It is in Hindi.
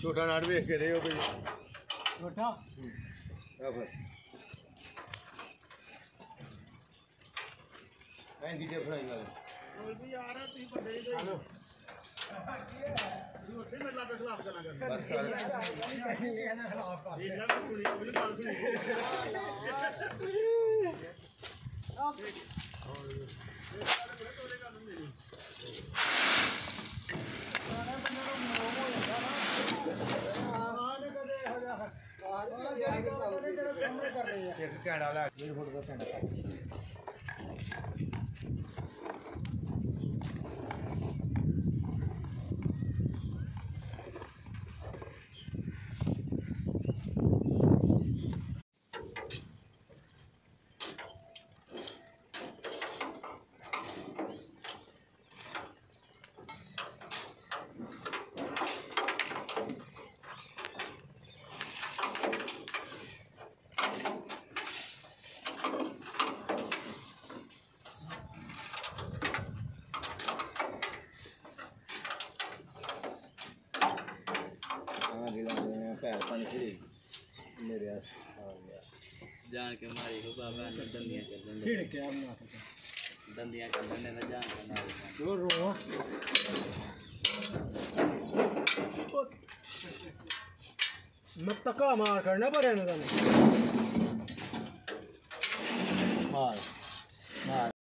छोटा नाड़ देख के रहे हो कोई छोटा की टेप फ्राई कर बोल भी आ रहा तू बंदे ही हेलो झूठे में ला के खिलाफ करना कर बस कर ये ना सुनी बोली बात सुनी एक कैंडा वाला 1.5 फुट का कैंडा पैर पानी खड़ी मेरे आ गया जान के मारी हो बाबा ने दंदियां कर देंगे फिर क्या ना दंदियां कर देने में जान के मारी दो रो मत तका मार करना पड़े ना मार मार